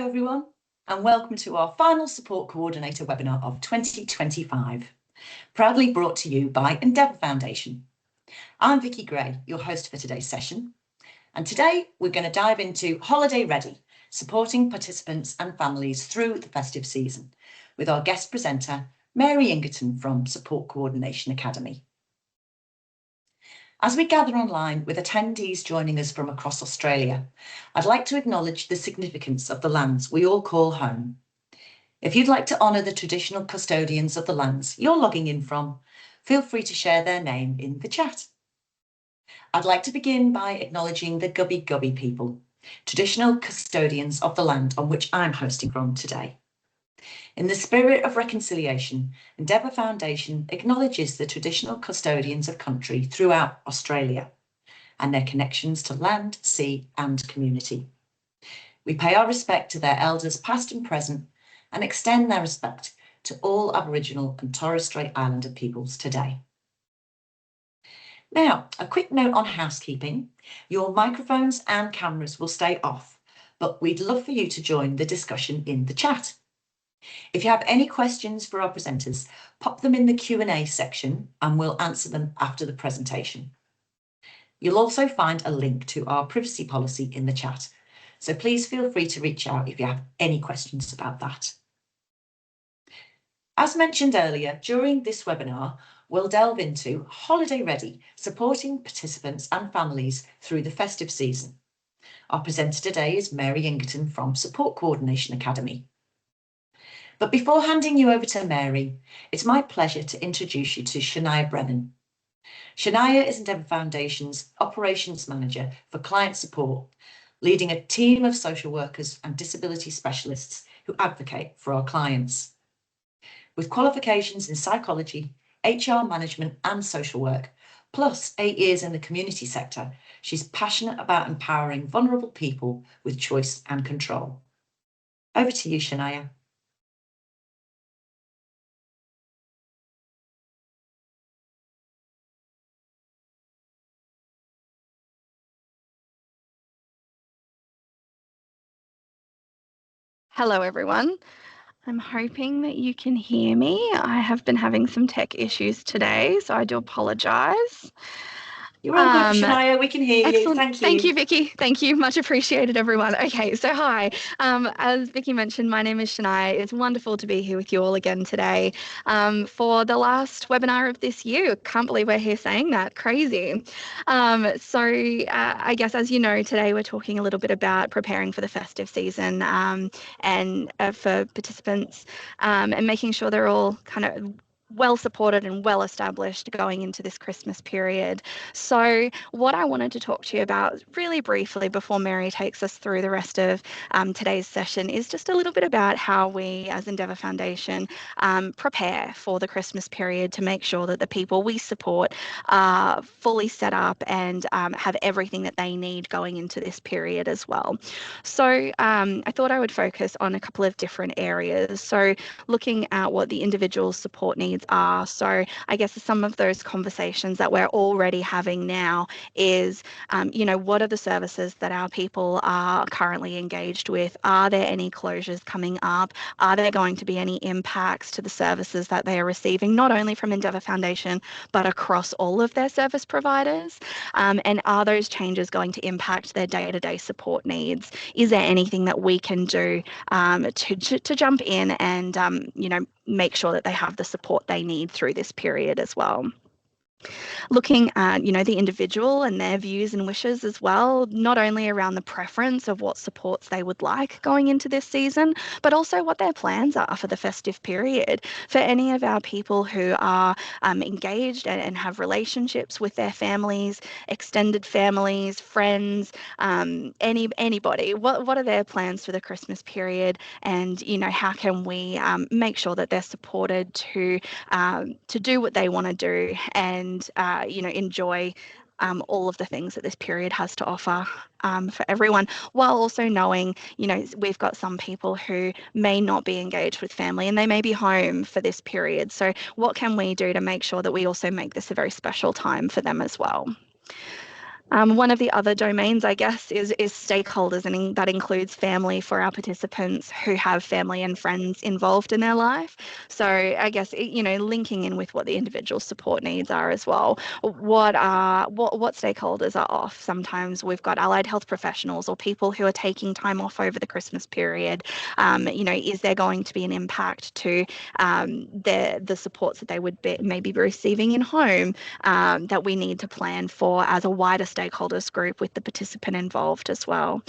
Hello everyone, and welcome to our final Support Coordinator webinar of 2025, proudly brought to you by Endeavour Foundation. I'm Vicky Gray, your host for today's session, and today we're going to dive into Holiday Ready, supporting participants and families through the festive season, with our guest presenter, Mary Ingerton from Support Coordination Academy. As we gather online with attendees joining us from across Australia, I'd like to acknowledge the significance of the lands we all call home. If you'd like to honour the traditional custodians of the lands you're logging in from, feel free to share their name in the chat. I'd like to begin by acknowledging the Gubbi Gubbi people, traditional custodians of the land on which I'm hosting from today. In the spirit of reconciliation, Endeavour Foundation acknowledges the traditional custodians of country throughout Australia and their connections to land, sea and community. We pay our respect to their elders past and present and extend their respect to all Aboriginal and Torres Strait Islander peoples today. Now, a quick note on housekeeping. Your microphones and cameras will stay off, but we'd love for you to join the discussion in the chat. If you have any questions for our presenters, pop them in the Q&A section and we'll answer them after the presentation. You'll also find a link to our privacy policy in the chat, so please feel free to reach out if you have any questions about that. As mentioned earlier, during this webinar, we'll delve into Holiday Ready, supporting participants and families through the festive season. Our presenter today is Mary Ingerton from Support Coordination Academy. But before handing you over to Mary, it's my pleasure to introduce you to Shania Brennan. Shania is Endeavour Foundation's Operations Manager for Client Support, leading a team of social workers and disability specialists who advocate for our clients. With qualifications in psychology, HR management and social work, plus 8 years in the community sector, she's passionate about empowering vulnerable people with choice and control. Over to you, Shania. Hello everyone. I'm hoping that you can hear me. I have been having some tech issues today, so I do apologise. You're all good, Shania. We can hear Excellent. you. Thank you. Thank you, Vicky. Thank you. Much appreciated, everyone. Okay, so hi. As Vicky mentioned, my name is Shania. It's wonderful to be here with you all again today for the last webinar of this year. Can't believe we're here saying that. Crazy. I guess, as you know, today we're talking a little bit about preparing for the festive season and for participants and making sure they're all kind of well supported and well established going into this Christmas period. So what I wanted to talk to you about really briefly before Mary takes us through the rest of today's session is just a little bit about how we as Endeavour Foundation prepare for the Christmas period to make sure that the people we support are fully set up and have everything that they need going into this period as well. So I thought I would focus on a couple of different areas. So looking at what the individual support needs are. So I guess some of those conversations that we're already having now is, what are the services that our people are currently engaged with? Are there any closures coming up? Are there going to be any impacts to the services that they are receiving, not only from Endeavour Foundation, but across all of their service providers? And are those changes going to impact their day-to-day support needs? Is there anything that we can do to jump in and, make sure that they have the support they need through this period as well? Looking at, the individual and their views and wishes as well, not only around the preference of what supports they would like going into this season, but also what their plans are for the festive period. For any of our people who are engaged and have relationships with their families, extended families, friends, anybody, what are their plans for the Christmas period? And, how can we make sure that they're supported to do what they want to do and enjoy all of the things that this period has to offer for everyone, while also knowing, we've got some people who may not be engaged with family and they may be home for this period. So what can we do to make sure that we also make this a very special time for them as well? One of the other domains, I guess, is stakeholders, and that includes family for our participants who have family and friends involved in their life. So I guess linking in with what the individual support needs are as well. What stakeholders are off? Sometimes we've got allied health professionals or people who are taking time off over the Christmas period. Is there going to be an impact to the supports that they would maybe be receiving in home that we need to plan for as a wider stakeholders group with the participant involved as well.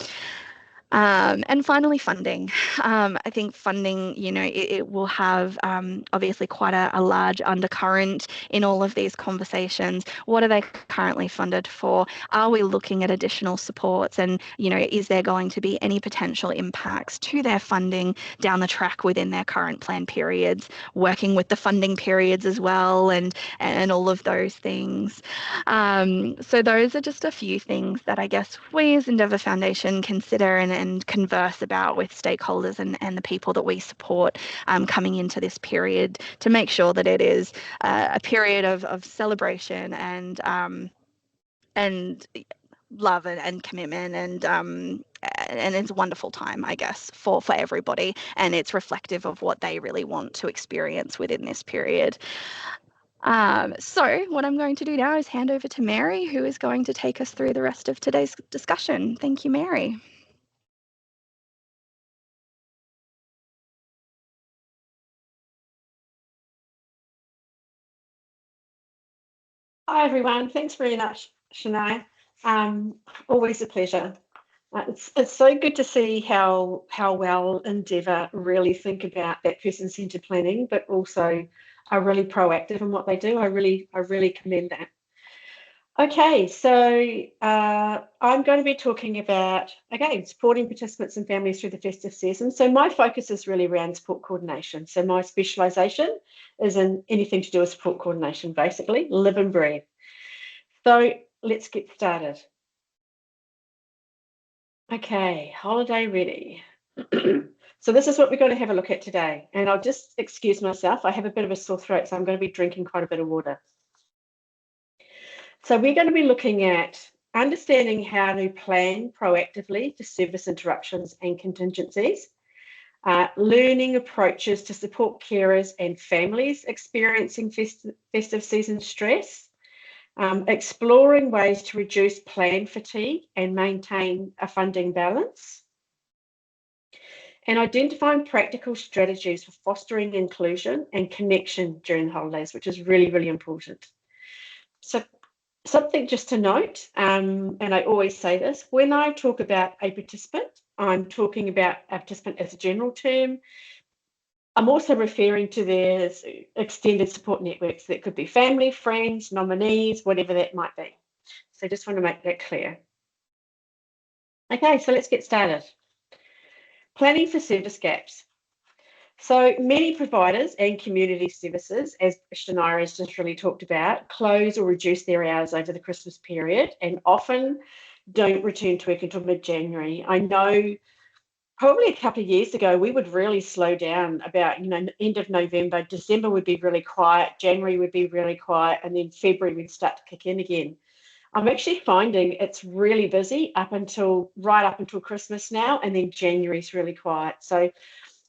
And finally, funding. I think funding, it will have obviously quite a large undercurrent in all of these conversations. What are they currently funded for? Are we looking at additional supports? And, is there going to be any potential impacts to their funding down the track within their current plan periods, working with the funding periods as well, and all of those things. So those are just a few things that I guess we as Endeavour Foundation consider and converse about with stakeholders and the people that we support coming into this period to make sure that it is a period of celebration and love and commitment and it's a wonderful time, I guess, for everybody, and it's reflective of what they really want to experience within this period. So what I'm going to do now is hand over to Mary, who is going to take us through the rest of today's discussion. Thank you, Mary. Hi, everyone. Thanks very much, Shania. Always a pleasure. It's so good to see how well Endeavour really think about that person-centred planning, but also are really proactive in what they do. I really commend that. Okay, so I'm going to be talking about, again, supporting participants and families through the festive season. So my focus is really around support coordination. So my specialisation is in anything to do with support coordination, basically, live and breathe. So let's get started. Okay, holiday ready. So this is what we're going to have a look at today. And I'll just excuse myself. I have a bit of a sore throat, so I'm going to be drinking quite a bit of water. So we're going to be looking at understanding how to plan proactively for service interruptions and contingencies, learning approaches to support carers and families experiencing festive season stress, exploring ways to reduce plan fatigue and maintain a funding balance, and identifying practical strategies for fostering inclusion and connection during the holidays, which is really, really important. So something just to note, and I always say this, when I talk about a participant, I'm talking about a participant as a general term. I'm also referring to their extended support networks. That could be family, friends, nominees, whatever that might be. So just want to make that clear. Okay, so let's get started. Planning for service gaps. So many providers and community services, as Shania has just really talked about, close or reduce their hours over the Christmas period and often don't return to work until mid-January. I know probably a couple of years ago, we would really slow down about, end of November. December would be really quiet, January would be really quiet, and then February would start to kick in again. I'm actually finding it's really busy right up until Christmas now, and then January's really quiet. So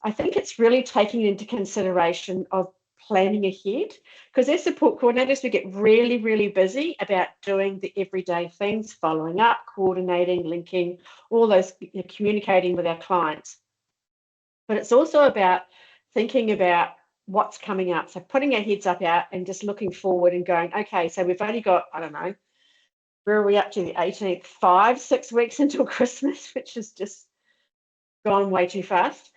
I think it's really taking into consideration of planning ahead, because as support coordinators, we get really, really busy about doing the everyday things, following up, coordinating, linking, all those, communicating with our clients. But it's also about thinking about what's coming up. So putting our heads up out and just looking forward and going, okay, so we've only got, I don't know, where are we up to the 18th? 5-6 weeks until Christmas, which has just gone way too fast.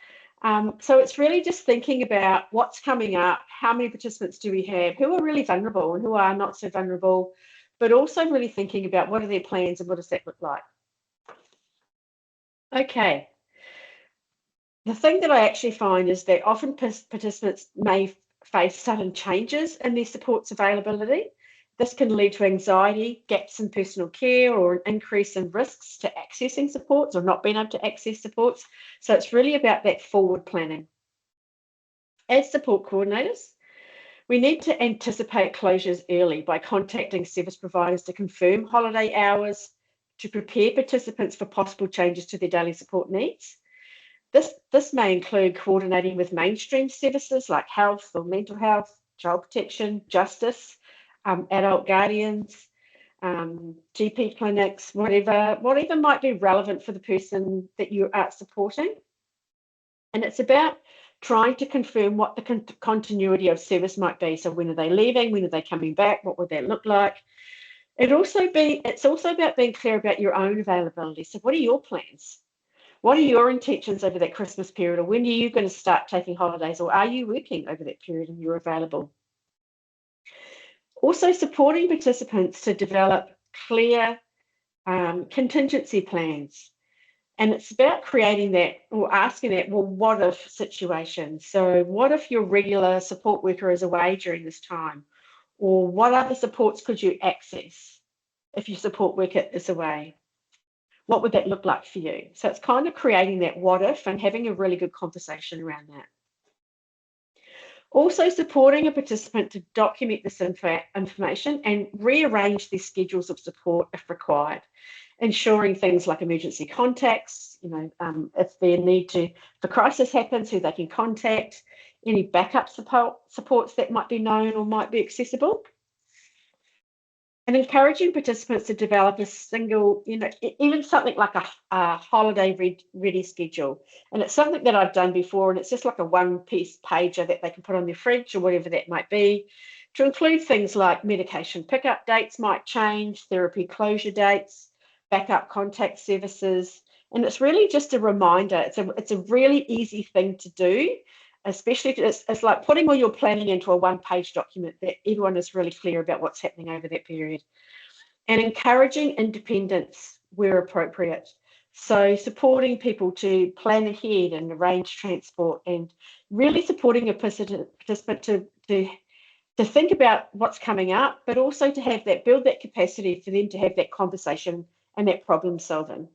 So it's really just thinking about what's coming up, how many participants do we have, who are really vulnerable and who are not so vulnerable, but also really thinking about what are their plans and what does that look like. Okay. The thing that I actually find is that often participants may face sudden changes in their supports availability. This can lead to anxiety, gaps in personal care, or an increase in risks to accessing supports or not being able to access supports. So it's really about that forward planning. As support coordinators, We need to anticipate closures early by contacting service providers to confirm holiday hours, to prepare participants for possible changes to their daily support needs. This may include coordinating with mainstream services like health or mental health, child protection, justice, adult guardians, GP clinics, whatever might be relevant for the person that you are supporting. And it's about trying to confirm what the continuity of service might be. So when are they leaving? When are they coming back? What would that look like? It's also about being clear about your own availability. So what are your plans? What are your intentions over that Christmas period? Or when are you going to start taking holidays? Or are you working over that period and you're available? Also supporting participants to develop clear contingency plans. And it's about creating that or asking that, well, what if situation? So what if your regular support worker is away during this time? Or what other supports could you access if your support worker is away? What would that look like for you? So it's kind of creating that what if and having a really good conversation around that. Also supporting a participant to document this information and rearrange their schedules of support if required. Ensuring things like emergency contacts, if their need to, if a crisis happens, who they can contact, any backup supports that might be known or might be accessible. And encouraging participants to develop a single, even something like a holiday ready schedule. And it's something that I've done before, and it's just like a one-piece pager that they can put on their fridge or whatever that might be, to include things like medication pickup dates might change, therapy closure dates, backup contact services. And it's really just a reminder. It's a really easy thing to do, especially if it's like putting all your planning into a one-page document that everyone is really clear about what's happening over that period. And encouraging independence where appropriate. So supporting people to plan ahead and arrange transport, and really supporting a participant to think about what's coming up, but also to have that, build that capacity for them to have that conversation and that problem solving.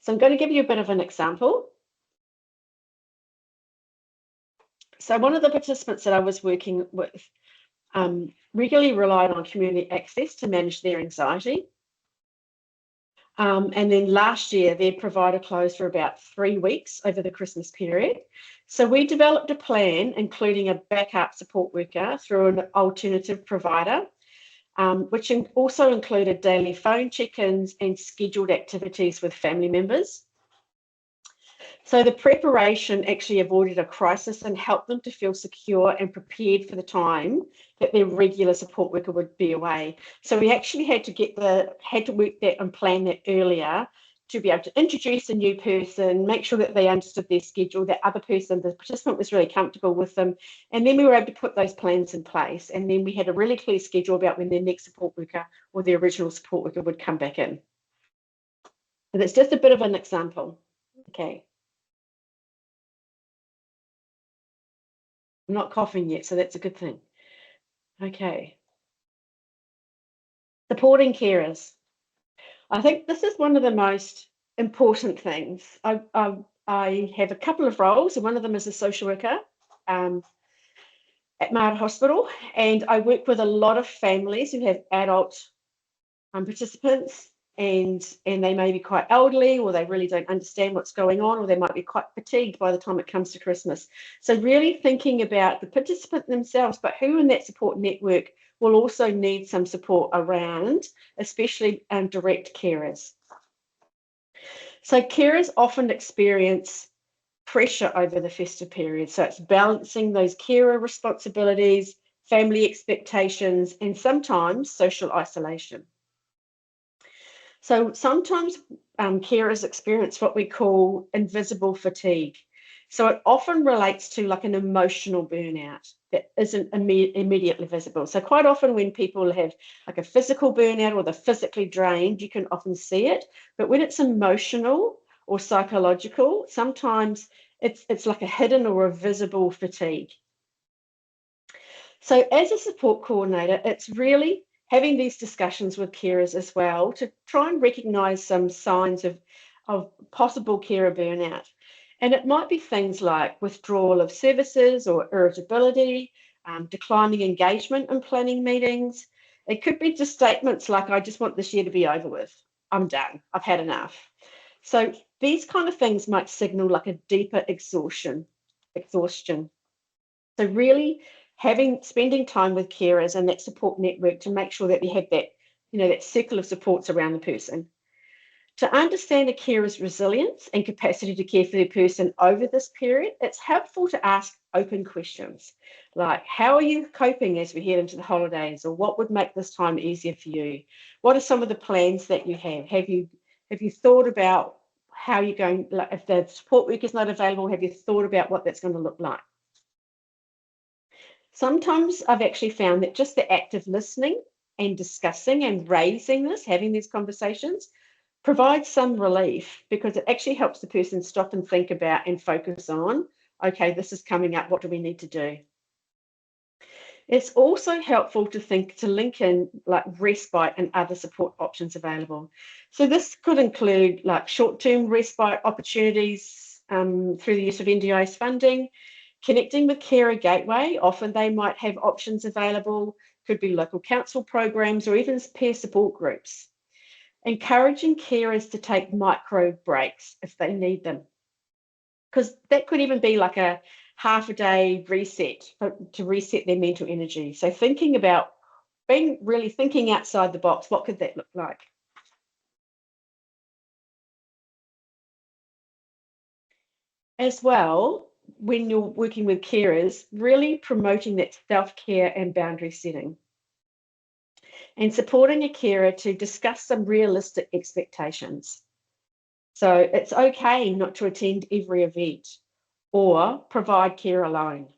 So I'm going to give you a bit of an example. So one of the participants that I was working with regularly relied on community access to manage their anxiety. And then last year, their provider closed for about 3 weeks over the Christmas period. So we developed a plan, including a backup support worker through an alternative provider, which also included daily phone check-ins and scheduled activities with family members. So the preparation actually avoided a crisis and helped them to feel secure and prepared for the time that their regular support worker would be away. So we actually had to work that and plan that earlier to be able to introduce a new person, make sure that they understood their schedule, that other person, the participant, was really comfortable with them. And then we were able to put those plans in place. And then we had a really clear schedule about when their next support worker or the original support worker would come back in. And that's just a bit of an example. Okay. I'm not coughing yet, so that's a good thing. Okay. Supporting carers. I think this is one of the most important things. I have a couple of roles, and one of them is a social worker at Mater Hospital, and I work with a lot of families who have adult participants, and they may be quite elderly, or they really don't understand what's going on, or they might be quite fatigued by the time it comes to Christmas. So really thinking about the participant themselves, but who in that support network will also need some support around, especially direct carers. So carers often experience pressure over the festive period. So it's balancing those carer responsibilities, family expectations, and sometimes social isolation. So sometimes carers experience what we call invisible fatigue. So it often relates to like an emotional burnout that isn't immediately visible. So quite often when people have like a physical burnout or they're physically drained, you can often see it. But when it's emotional or psychological, sometimes it's like a hidden or a visible fatigue. So as a support coordinator, it's really having these discussions with carers as well to try and recognise some signs of possible carer burnout. And it might be things like withdrawal of services or irritability, declining engagement in planning meetings. It could be just statements like, I just want this year to be over with. I'm done. I've had enough. So these kind of things might signal like a deeper exhaustion. So really spending time with carers and that support network to make sure that they have that, that circle of supports around the person. To understand a carer's resilience and capacity to care for their person over this period, it's helpful to ask open questions like, how are you coping as we head into the holidays? Or what would make this time easier for you? What are some of the plans that you have? Have you thought about how you're going, like if the support work is not available, have you thought about what that's going to look like? Sometimes I've actually found that just the act of listening and discussing and raising this, having these conversations, provides some relief because it actually helps the person stop and think about and focus on, okay, this is coming up, what do we need to do? It's also helpful to link in like respite and other support options available. So this could include like short-term respite opportunities through the use of NDIS funding, connecting with Carer Gateway. Often they might have options available, could be local council programs or even peer support groups. Encouraging carers to take micro breaks if they need them, because that could even be like a half a day reset to reset their mental energy. So thinking about thinking outside the box, what could that look like? As well, when you're working with carers, really promoting that self-care and boundary setting and supporting a carer to discuss some realistic expectations. So it's okay not to attend every event or provide care alone,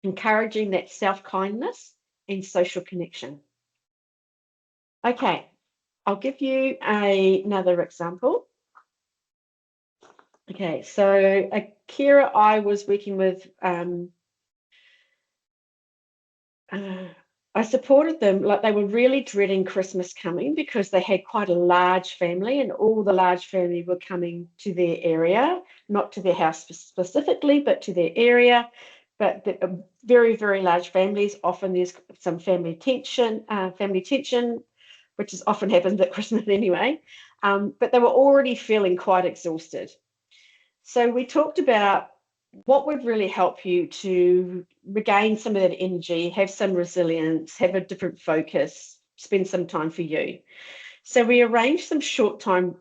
encouraging that self-kindness and social connection. Okay, I'll give you another example. Okay, so a carer I was working with, I supported them, like they were really dreading Christmas coming because they had quite a large family and all the large family were coming to their area, not to their house specifically, but to their area. But very, very large families, often there's some family tension, which is often happens at Christmas anyway. But they were already feeling quite exhausted. So we talked about what would really help you to regain some of that energy, have some resilience, have a different focus, spend some time for you. So we arranged some short-term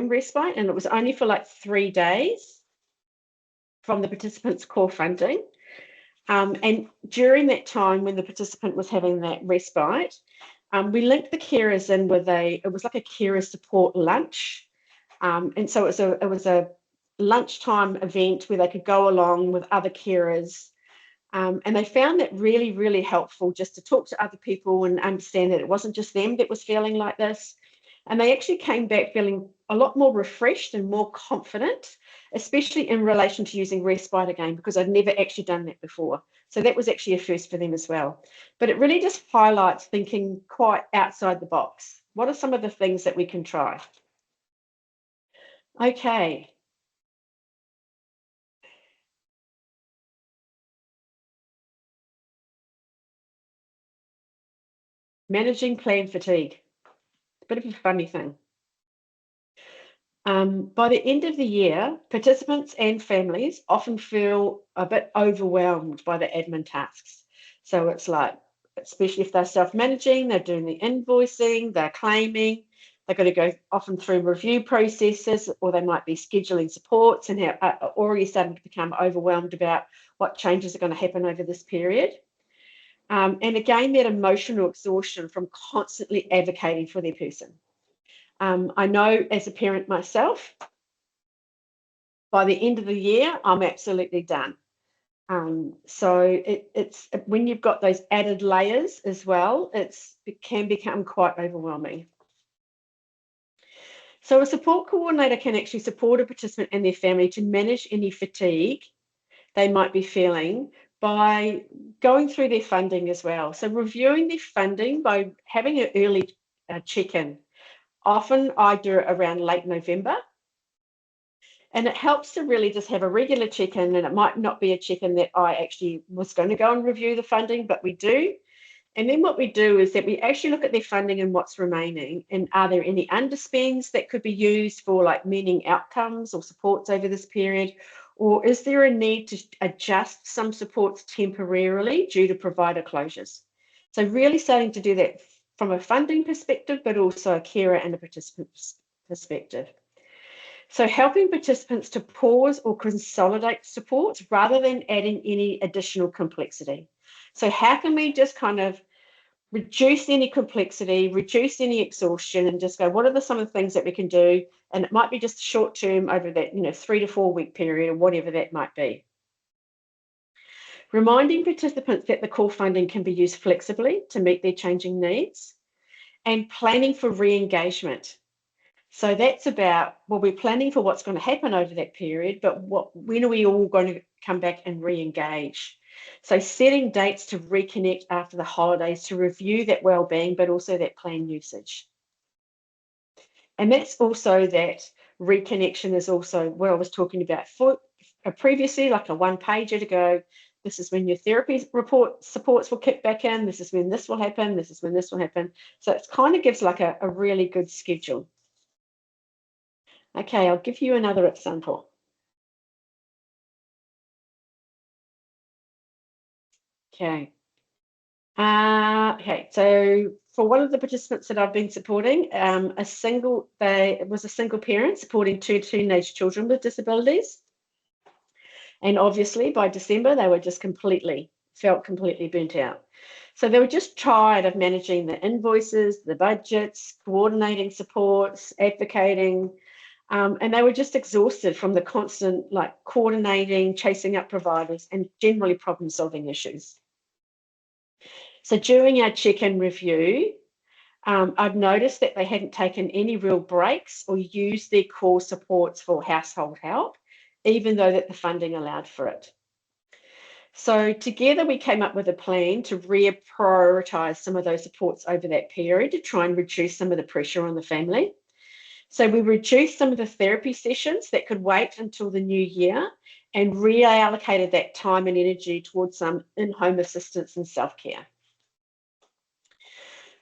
respite, and it was only for like 3 days from the participants' core funding. And during that time when the participant was having that respite, we linked the carers in with it was like a carer support lunch. And so it was a lunchtime event where they could go along with other carers. And they found that really, really helpful just to talk to other people and understand that it wasn't just them that was feeling like this. And they actually came back feeling a lot more refreshed and more confident, especially in relation to using respite again, because I'd never actually done that before. So that was actually a first for them as well. But it really just highlights thinking quite outside the box. What are some of the things that we can try? Okay. Managing plan fatigue. A bit of a funny thing. By the end of the year, participants and families often feel a bit overwhelmed by the admin tasks. So it's like, especially if they're self-managing, they're doing the invoicing, they're claiming, they've got to go often through review processes, or they might be scheduling supports and are already starting to become overwhelmed about what changes are going to happen over this period. And again, that emotional exhaustion from constantly advocating for their person. I know as a parent myself, by the end of the year, I'm absolutely done. So it's when you've got those added layers as well, it can become quite overwhelming. So a support coordinator can actually support a participant and their family to manage any fatigue they might be feeling by going through their funding as well. So reviewing their funding by having an early check-in. Often I do it around late November. And it helps to really just have a regular check-in, and it might not be a check-in that I actually was going to go and review the funding, but we do. And then what we do is that we actually look at their funding and what's remaining, and are there any underspends that could be used for like meeting outcomes or supports over this period, or is there a need to adjust some supports temporarily due to provider closures? So really starting to do that from a funding perspective, but also a carer and a participant perspective. So helping participants to pause or consolidate supports rather than adding any additional complexity. So how can we just kind of reduce any complexity, reduce any exhaustion, and just go, what are some of the things that we can do? And it might be just short term over that 3 to 4 week period, or whatever that might be. Reminding participants that the core funding can be used flexibly to meet their changing needs, and planning for re-engagement. So that's about, well, we're planning for what's going to happen over that period, but when are we all going to come back and re-engage? So setting dates to reconnect after the holidays to review that wellbeing, but also that plan usage. And that's also that reconnection is also what I was talking about previously, like a one-pager to go, this is when your therapy supports will kick back in, this is when this will happen, this is when this will happen. So it kind of gives like a really good schedule. Okay, I'll give you another example. Okay. Okay, so for one of the participants that I've been supporting, it was a single parent supporting 2 teenage children with disabilities. And obviously by December, they were just felt completely burnt out. So they were just tired of managing the invoices, the budgets, coordinating supports, advocating, and they were just exhausted from the constant coordinating, chasing up providers, and generally problem-solving issues. So during our check-in review, I've noticed that they hadn't taken any real breaks or used their core supports for household help, even though that the funding allowed for it. So together we came up with a plan to reprioritise some of those supports over that period to try and reduce some of the pressure on the family. So we reduced some of the therapy sessions that could wait until the new year and reallocated that time and energy towards some in-home assistance and self-care.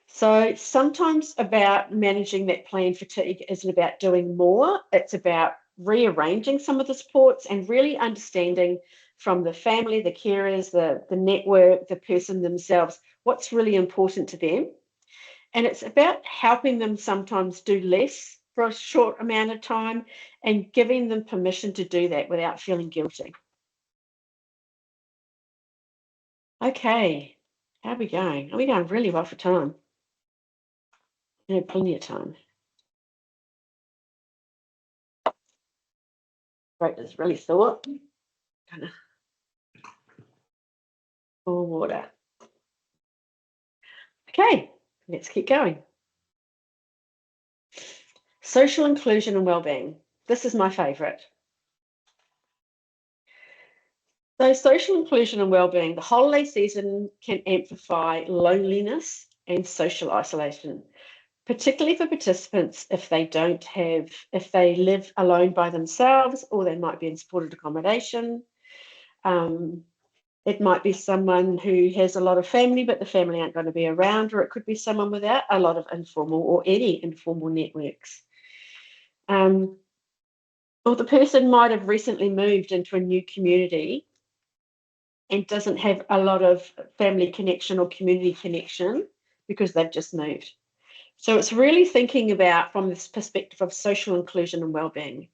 So sometimes about managing that plan fatigue isn't about doing more, it's about rearranging some of the supports and really understanding from the family, the carers, the network, the person themselves, what's really important to them. And it's about helping them sometimes do less for a short amount of time and giving them permission to do that without feeling guilty. Okay, how are we going? Are we going really well for time? We have plenty of time. Throat is really sore. Gonna pour water. Okay, let's keep going. Social inclusion and wellbeing. This is my favourite. So social inclusion and wellbeing, the holiday season can amplify loneliness and social isolation, particularly for participants if they live alone by themselves, or they might be in supported accommodation. It might be someone who has a lot of family, but the family aren't going to be around, or it could be someone without a lot of informal or any informal networks. Or the person might have recently moved into a new community and doesn't have a lot of family connection or community connection because they've just moved. So it's really thinking about from this perspective of social inclusion and wellbeing.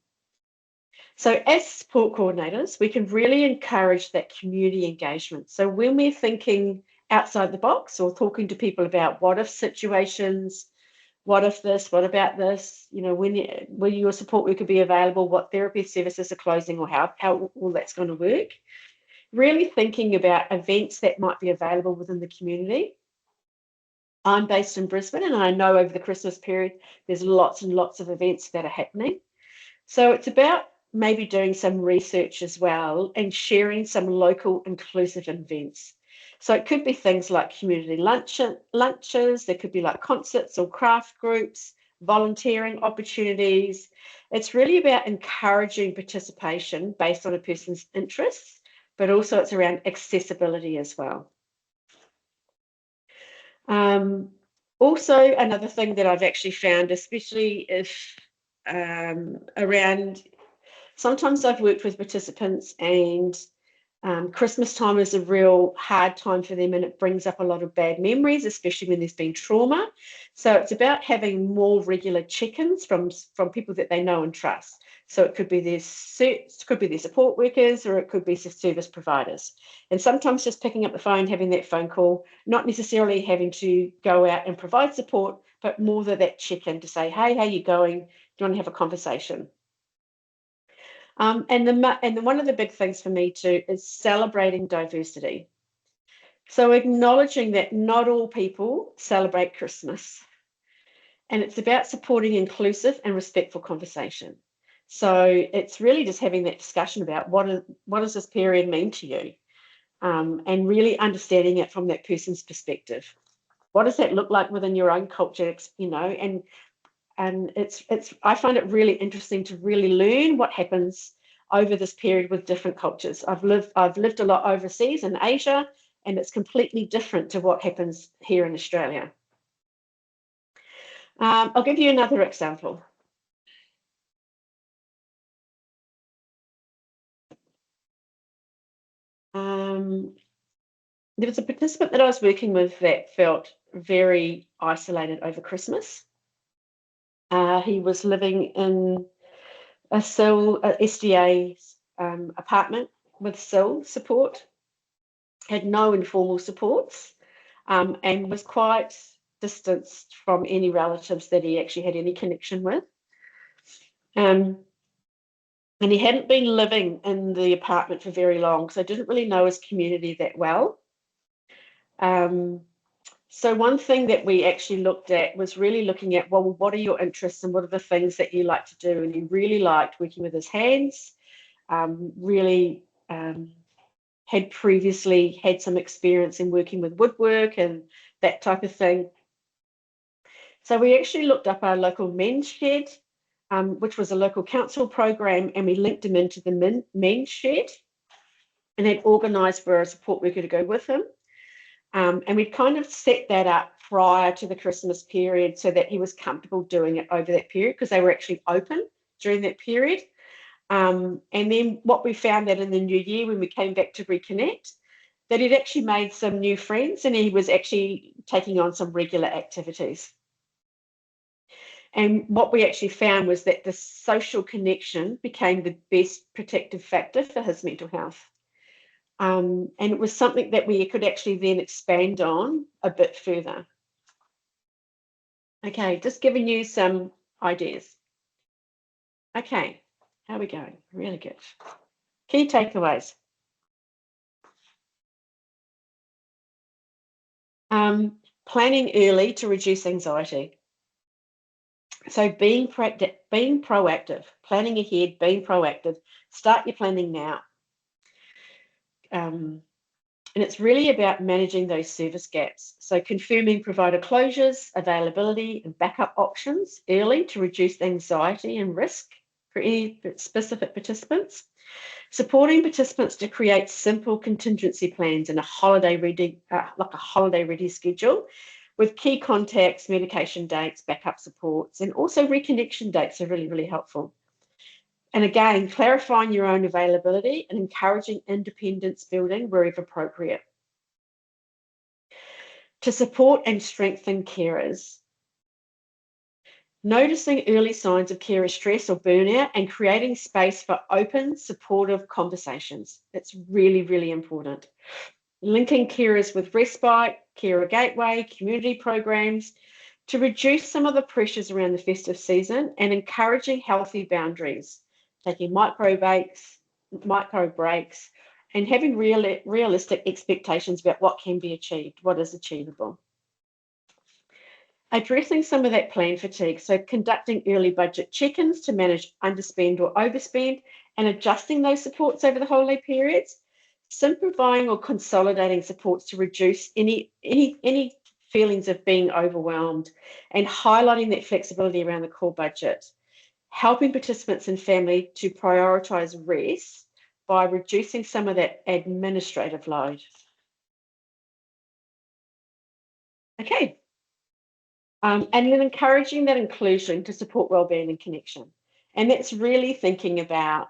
So as support coordinators, we can really encourage that community engagement. So when we're thinking outside the box or talking to people about what if situations, what if this, what about this, when your support worker be available, what therapy services are closing, or how all that's going to work. Really thinking about events that might be available within the community. I'm based in Brisbane, and I know over the Christmas period, there's lots and lots of events that are happening. So it's about maybe doing some research as well and sharing some local inclusive events. So it could be things like community lunches, there could be like concerts or craft groups, volunteering opportunities. It's really about encouraging participation based on a person's interests, but also it's around accessibility as well. Also, another thing that I've actually found, especially if around, sometimes I've worked with participants and Christmas time is a real hard time for them, and it brings up a lot of bad memories, especially when there's been trauma. So it's about having more regular check-ins from people that they know and trust. So it could be their support workers, or it could be service providers. And sometimes just picking up the phone, having that phone call, not necessarily having to go out and provide support, but more that check-in to say, hey, how you going? Do you want to have a conversation? And one of the big things for me too is celebrating diversity. So acknowledging that not all people celebrate Christmas. And it's about supporting inclusive and respectful conversation. So it's really just having that discussion about what does this period mean to you? And really understanding it from that person's perspective. What does that look like within your own culture, and it's I find it really interesting to really learn what happens over this period with different cultures. I've lived a lot overseas in Asia, and it's completely different to what happens here in Australia. I'll give you another example. There was a participant that I was working with that felt very isolated over Christmas. He was living in a SDA apartment with SIL support, had no informal supports, and was quite distanced from any relatives that he actually had any connection with. And he hadn't been living in the apartment for very long, so didn't really know his community that well. So one thing that we actually looked at was really looking at, well, what are your interests and what are the things that you like to do? And he really liked working with his hands, really had previously had some experience in working with woodwork and that type of thing. So we actually looked up our local men's shed, which was a local council program, and we linked him into the men's shed and had organised for a support worker to go with him. And we'd kind of set that up prior to the Christmas period so that he was comfortable doing it over that period, because they were actually open during that period. And then what we found that in the new year, when we came back to reconnect, that he'd actually made some new friends and he was actually taking on some regular activities. And what we actually found was that the social connection became the best protective factor for his mental health. And it was something that we could actually then expand on a bit further. Okay, just giving you some ideas. Okay, how are we going? Really good. Key takeaways. Planning early to reduce anxiety. So being proactive, planning ahead, being proactive. Start your planning now. And it's really about managing those service gaps. So confirming provider closures, availability and backup options early to reduce anxiety and risk for any specific participants. Supporting participants to create simple contingency plans and a holiday ready schedule with key contacts, medication dates, backup supports, and also reconnection dates are really, really helpful. And again, clarifying your own availability and encouraging independence building wherever appropriate. To support and strengthen carers. Noticing early signs of carer stress or burnout and creating space for open, supportive conversations. That's really, really important. Linking carers with respite, carer gateway, community programs to reduce some of the pressures around the festive season and encouraging healthy boundaries, taking micro breaks, and having realistic expectations about what can be achieved, what is achievable. Addressing some of that plan fatigue, so conducting early budget check-ins to manage underspend or overspend and adjusting those supports over the holiday periods, simplifying or consolidating supports to reduce any feelings of being overwhelmed, and highlighting that flexibility around the core budget, helping participants and family to prioritise rest by reducing some of that administrative load. Okay. And then encouraging that inclusion to support wellbeing and connection. And that's really thinking about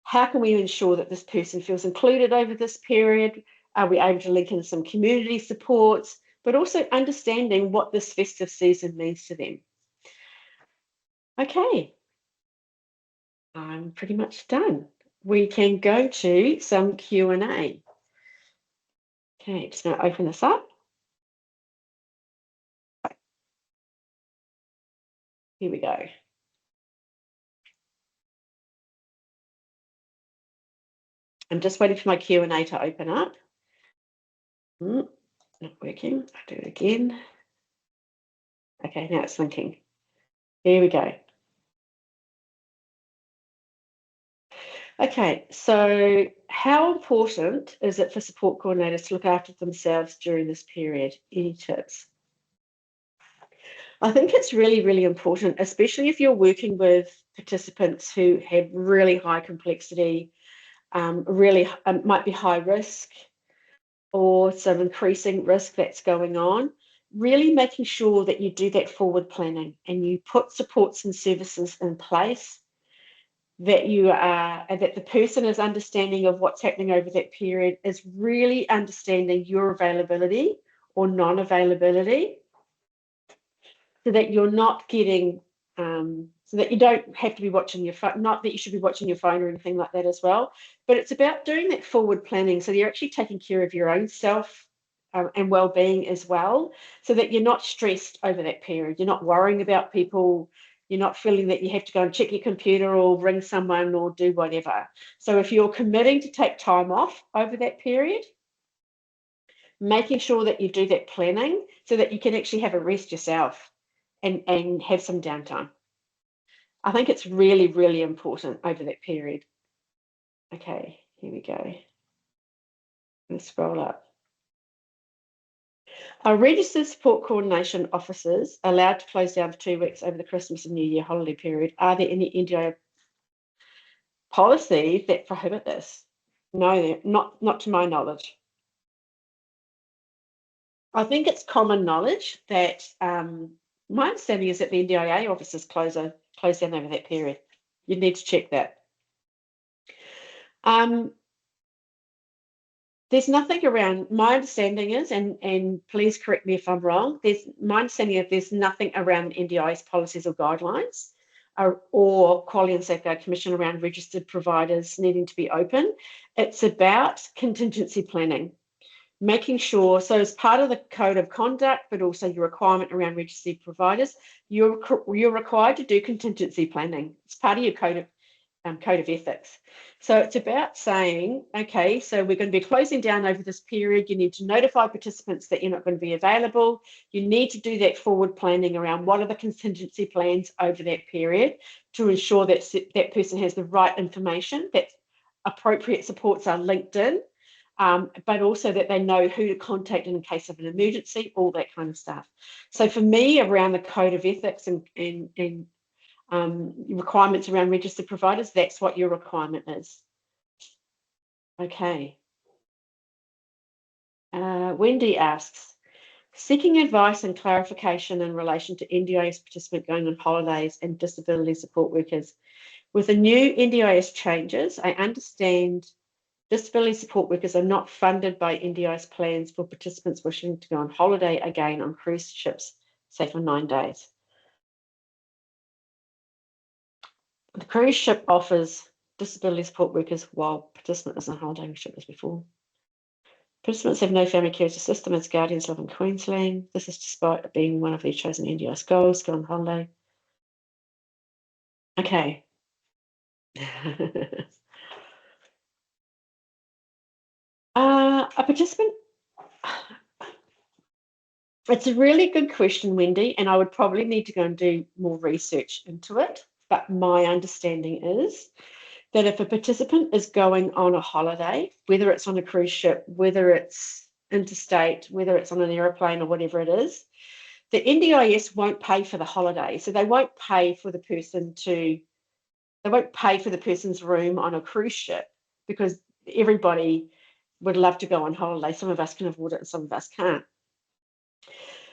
how can we ensure that this person feels included over this period? Are we able to link in some community supports, but also understanding what this festive season means to them? Okay, I'm pretty much done. We can go to some Q&A. Okay, just going to open this up. Here we go. I'm just waiting for my Q&A to open up. Not working. I'll do it again. Okay, now it's linking. Here we go. Okay, so how important is it for support coordinators to look after themselves during this period? Any tips? I think it's really, really important, especially if you're working with participants who have really high complexity, might be high risk, or some increasing risk that's going on. Really making sure that you do that forward planning and you put supports and services in place, that that the person is understanding of what's happening over that period, is really understanding your availability or non-availability, so that you're not getting, so that you don't have to be watching your phone, not that you should be watching your phone or anything like that as well, but it's about doing that forward planning so that you're actually taking care of your own self and well-being as well, so that you're not stressed over that period. You're not worrying about people. You're not feeling that you have to go and check your computer or ring someone or do whatever. So if you're committing to take time off over that period, making sure that you do that planning so that you can actually have a rest yourself and have some downtime. I think it's really, really important over that period. Okay, here we go. Let's scroll up. Are registered support coordination officers allowed to close down for 2 weeks over the Christmas and New Year holiday period? Are there any NDIA policies that prohibit this? No, not to my knowledge. I think it's common knowledge that my understanding is that the NDIA officers close down over that period. You need to check that. There's nothing around, my understanding is, and please correct me if I'm wrong, my understanding is there's nothing around NDIS policies or guidelines or Quality and Safeguard Commission around registered providers needing to be open. It's about contingency planning, making sure, so as part of the code of conduct, but also your requirement around registered providers, you're required to do contingency planning. It's part of your code of ethics. So it's about saying, okay, so we're going to be closing down over this period. You need to notify participants that you're not going to be available. You need to do that forward planning around what are the contingency plans over that period to ensure that that person has the right information, that appropriate supports are linked in, but also that they know who to contact in case of an emergency, all that kind of stuff. So for me, around the code of ethics and requirements around registered providers, that's what your requirement is. Okay. Wendy asks, seeking advice and clarification in relation to NDIS participant going on holidays and disability support workers. With the new NDIS changes, I understand disability support workers are not funded by NDIS plans for participants wishing to go on holiday again on cruise ships, say for 9 days. The cruise ship offers disability support workers while participant is on holiday. We ship this before. Participants have no family care to assist them as guardians live in Queensland. This is despite being one of their chosen NDIS goals, go on holiday. Okay. A participant, it's a really good question, Wendy, and I would probably need to go and do more research into it. But my understanding is that if a participant is going on a holiday, whether it's on a cruise ship, whether it's interstate, whether it's on an aeroplane or whatever it is, the NDIS won't pay for the holiday. So they won't pay for the person's room on a cruise ship, because everybody would love to go on holiday. Some of us can afford it and some of us can't.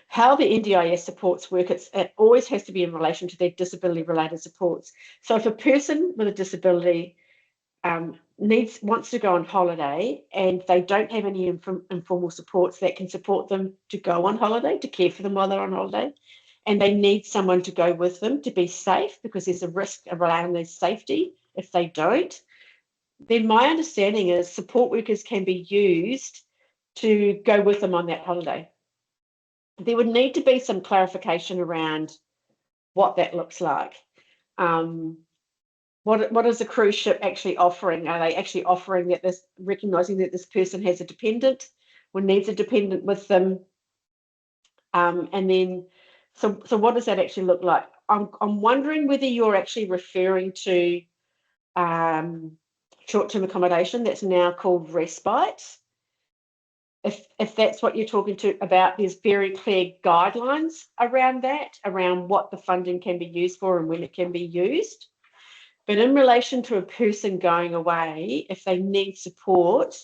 How the NDIS supports work, it always has to be in relation to their disability-related supports. So if a person with a disability wants to go on holiday and they don't have any informal supports that can support them to go on holiday, to care for them while they're on holiday, and they need someone to go with them to be safe, because there's a risk around their safety if they don't, then my understanding is support workers can be used to go with them on that holiday. There would need to be some clarification around what that looks like. What is the cruise ship actually offering? Are they actually offering that recognizing that this person has a dependent or needs a dependent with them? And then, so what does that actually look like? I'm wondering whether you're actually referring to short-term accommodation that's now called respite. If that's what you're talking about, there's very clear guidelines around that, around what the funding can be used for and when it can be used. But in relation to a person going away, if they need support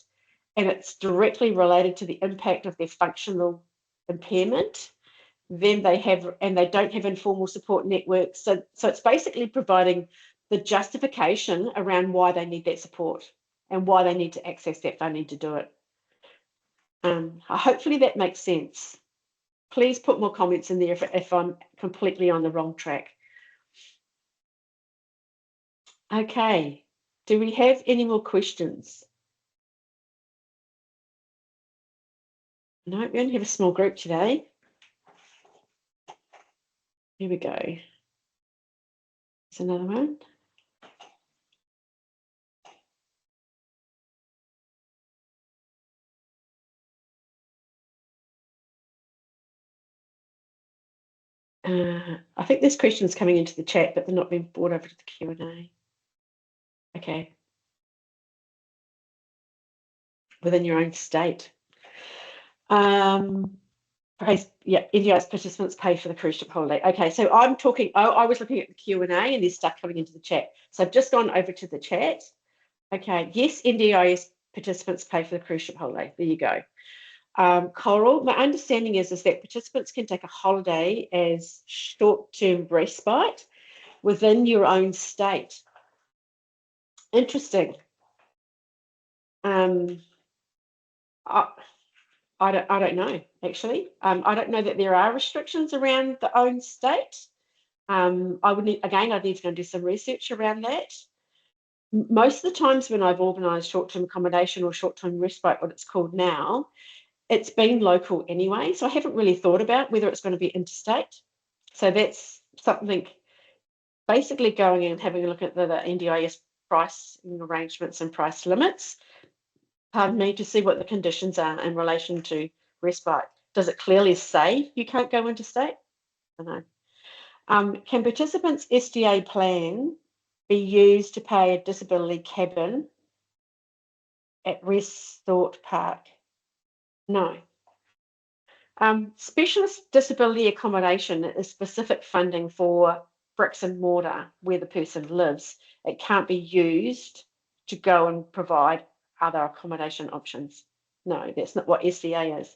and it's directly related to the impact of their functional impairment, then they don't have informal support networks. So it's basically providing the justification around why they need that support and why they need to access that funding to do it. Hopefully that makes sense. Please put more comments in there if I'm completely on the wrong track. Okay, do we have any more questions? No, we only have a small group today. Here we go. There's another one. I think there's questions coming into the chat, but they're not being brought over to the Q&A. Okay. Within your own state. NDIS participants pay for the cruise ship holiday. Okay, so I'm talking, I was looking at the Q&A and there's stuff coming into the chat. So I've just gone over to the chat. Okay, yes, NDIS participants pay for the cruise ship holiday. There you go. Coral, my understanding is that participants can take a holiday as short-term respite within your own state. Interesting. I don't know, actually. I don't know that there are restrictions around the own state. I'd need to go and do some research around that. Most of the times when I've organised short-term accommodation or short-term respite, what it's called now, it's been local anyway. So I haven't really thought about whether it's going to be interstate. So that's something, basically going and having a look at the NDIS pricing arrangements and price limits, pardon me, to see what the conditions are in relation to respite. Does it clearly say you can't go interstate? I don't know. Can participants' SDA plan be used to pay a disability cabin at Resort Park? No. Specialist disability accommodation is specific funding for bricks and mortar where the person lives. It can't be used to go and provide other accommodation options. No, that's not what SDA is.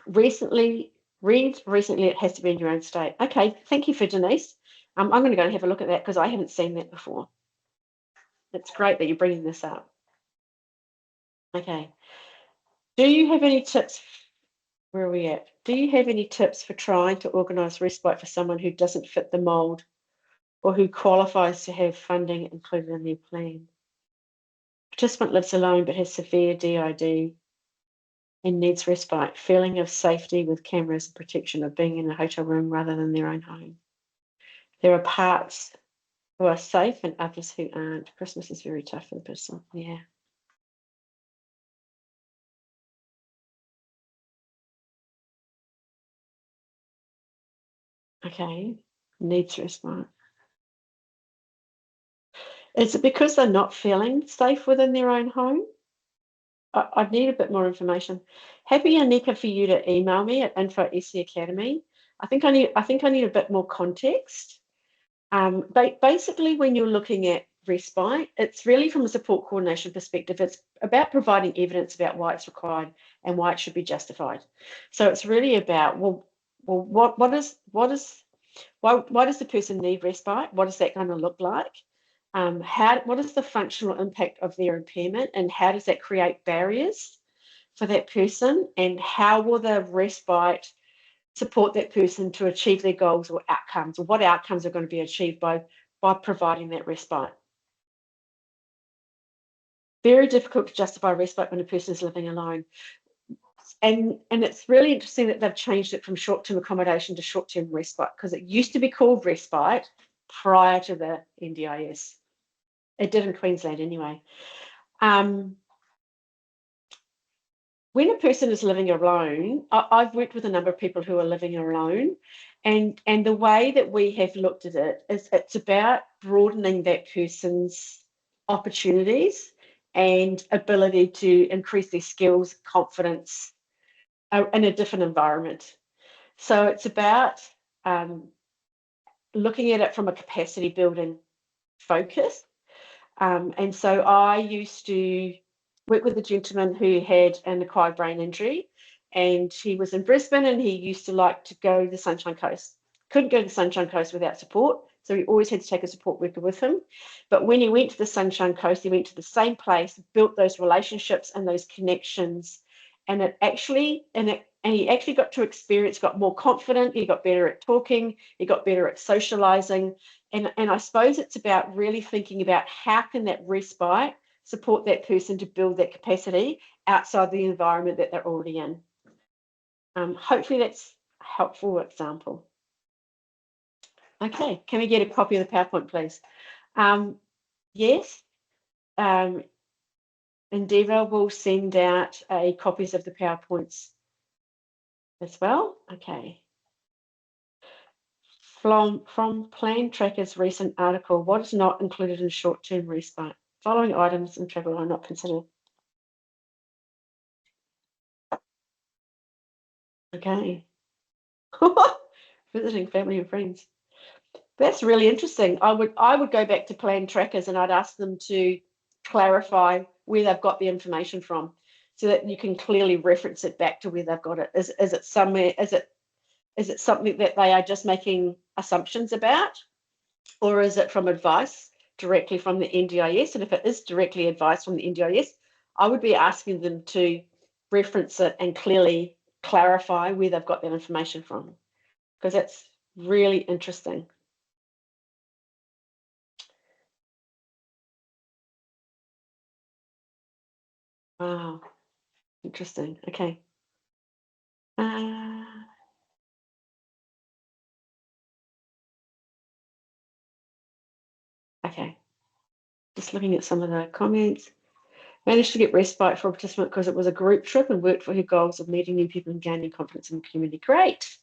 Recently it has to be in your own state. Okay, thank you for Denise. I'm going to go and have a look at that because I haven't seen that before. It's great that you're bringing this up. Okay. Do you have any tips? Where are we at? Do you have any tips for trying to organise respite for someone who doesn't fit the mould or who qualifies to have funding included in their plan? Participant lives alone but has severe DID and needs respite, feeling of safety with cameras and protection of being in a hotel room rather than their own home. There are parts who are safe and others who aren't. Christmas is very tough for the person. Yeah. Okay, needs respite. Is it because they're not feeling safe within their own home? I'd need a bit more information. Happy, Anika, for you to email me at info@SC Academy. I think I need a bit more context. Basically, when you're looking at respite, it's really from a support coordination perspective. It's about providing evidence about why it's required and why it should be justified. So it's really about, why does the person need respite? What is that going to look like? What is the functional impact of their impairment, and how does that create barriers for that person? And how will the respite support that person to achieve their goals or outcomes, or what outcomes are going to be achieved by providing that respite? Very difficult to justify respite when a person is living alone. And it's really interesting that they've changed it from short-term accommodation to short-term respite, because it used to be called respite prior to the NDIS. It did in Queensland anyway. When a person is living alone, I've worked with a number of people who are living alone, and the way that we have looked at it is it's about broadening that person's opportunities and ability to increase their skills, confidence in a different environment. So it's about looking at it from a capacity building focus. And so I used to work with a gentleman who had an acquired brain injury, and he was in Brisbane, and he used to like to go to the Sunshine Coast. Couldn't go to the Sunshine Coast without support, so he always had to take a support worker with him. But when he went to the Sunshine Coast, he went to the same place, built those relationships and those connections, and he actually got to experience, got more confident, he got better at talking, he got better at socializing. And I suppose it's about really thinking about how can that respite support that person to build that capacity outside the environment that they're already in. Hopefully that's a helpful example. Okay, can we get a copy of the PowerPoint, please? Yes. Endeavour will send out copies of the PowerPoints as well. Okay. From Plan Tracker's recent article, what is not included in short-term respite? Following items in travel are not considered. Okay. Visiting family and friends. That's really interesting. I would go back to Plan Trackers and I'd ask them to clarify where they've got the information from, so that you can clearly reference it back to where they've got it. Is it somewhere? Is it something that they are just making assumptions about, or is it from advice directly from the NDIS? And if it is directly advice from the NDIS, I would be asking them to reference it and clearly clarify where they've got that information from, because that's really interesting. Wow, interesting. Okay. Okay. Just looking at some of the comments. Managed to get respite for a participant because it was a group trip and worked for her goals of meeting new people and gaining confidence in the community. Great.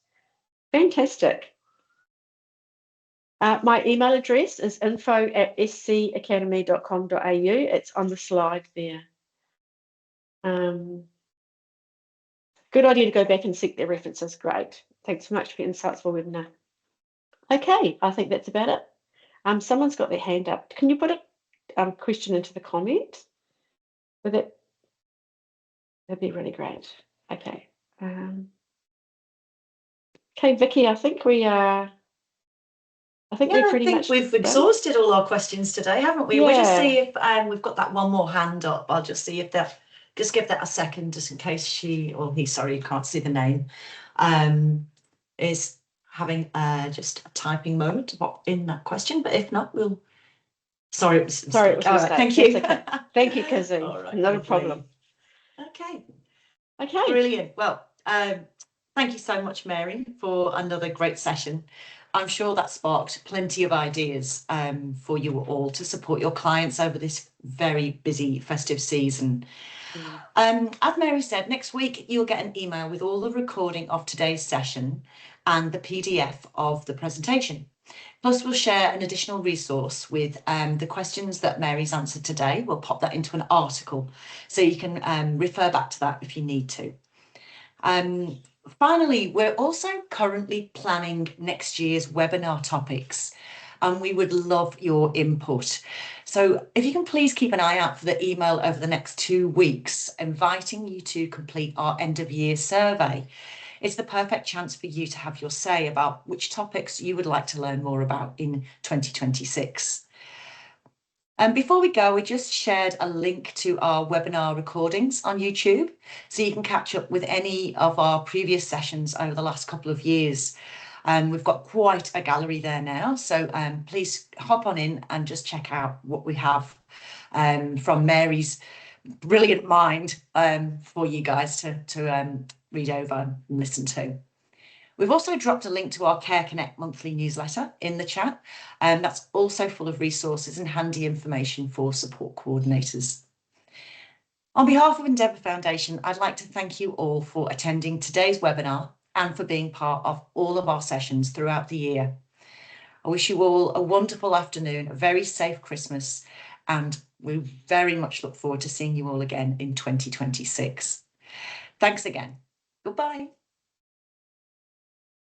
Fantastic. My email address is info@scacademy.com.au. It's on the slide there. Good idea to go back and seek their references. Great. Thanks so much for your insightful webinar. Okay, I think that's about it. Someone's got their hand up. Can you put a question into the comment? That'd be really great. Okay. Okay, Vicky, I think we are. I think we're pretty much. We've exhausted all our questions today, haven't we? Yeah. We'll just see if we've got that one more hand up. I'll just see if that. Just give that a second, just in case she or he. Sorry, you can't see the name. Is having just a typing moment in that question, but if not, we'll. Sorry, it was a mistake. All right, thank you. Okay. Thank you, Kazoo. Right, not a problem. Okay. Okay. Brilliant. Well, thank you so much, Mary, for another great session. I'm sure that sparked plenty of ideas for you all to support your clients over this very busy festive season. As Mary said, next week you'll get an email with all the recording of today's session and the PDF of the presentation. Plus, we'll share an additional resource with the questions that Mary's answered today. We'll pop that into an article, so you can refer back to that if you need to. Finally, we're also currently planning next year's webinar topics, and we would love your input. So if you can please keep an eye out for the email over the next 2 weeks, inviting you to complete our end of year survey. It's the perfect chance for you to have your say about which topics you would like to learn more about in 2026. And before we go, we just shared a link to our webinar recordings on YouTube, so you can catch up with any of our previous sessions over the last couple of years. We've got quite a gallery there now, so please hop on in and just check out what we have from Mary's brilliant mind for you guys to read over and listen to. We've also dropped a link to our Care Connect monthly newsletter in the chat, and that's also full of resources and handy information for support coordinators. On behalf of Endeavour Foundation, I'd like to thank you all for attending today's webinar and for being part of all of our sessions throughout the year. I wish you all a wonderful afternoon, a very safe Christmas, and we very much look forward to seeing you all again in 2026. Thanks again. Goodbye.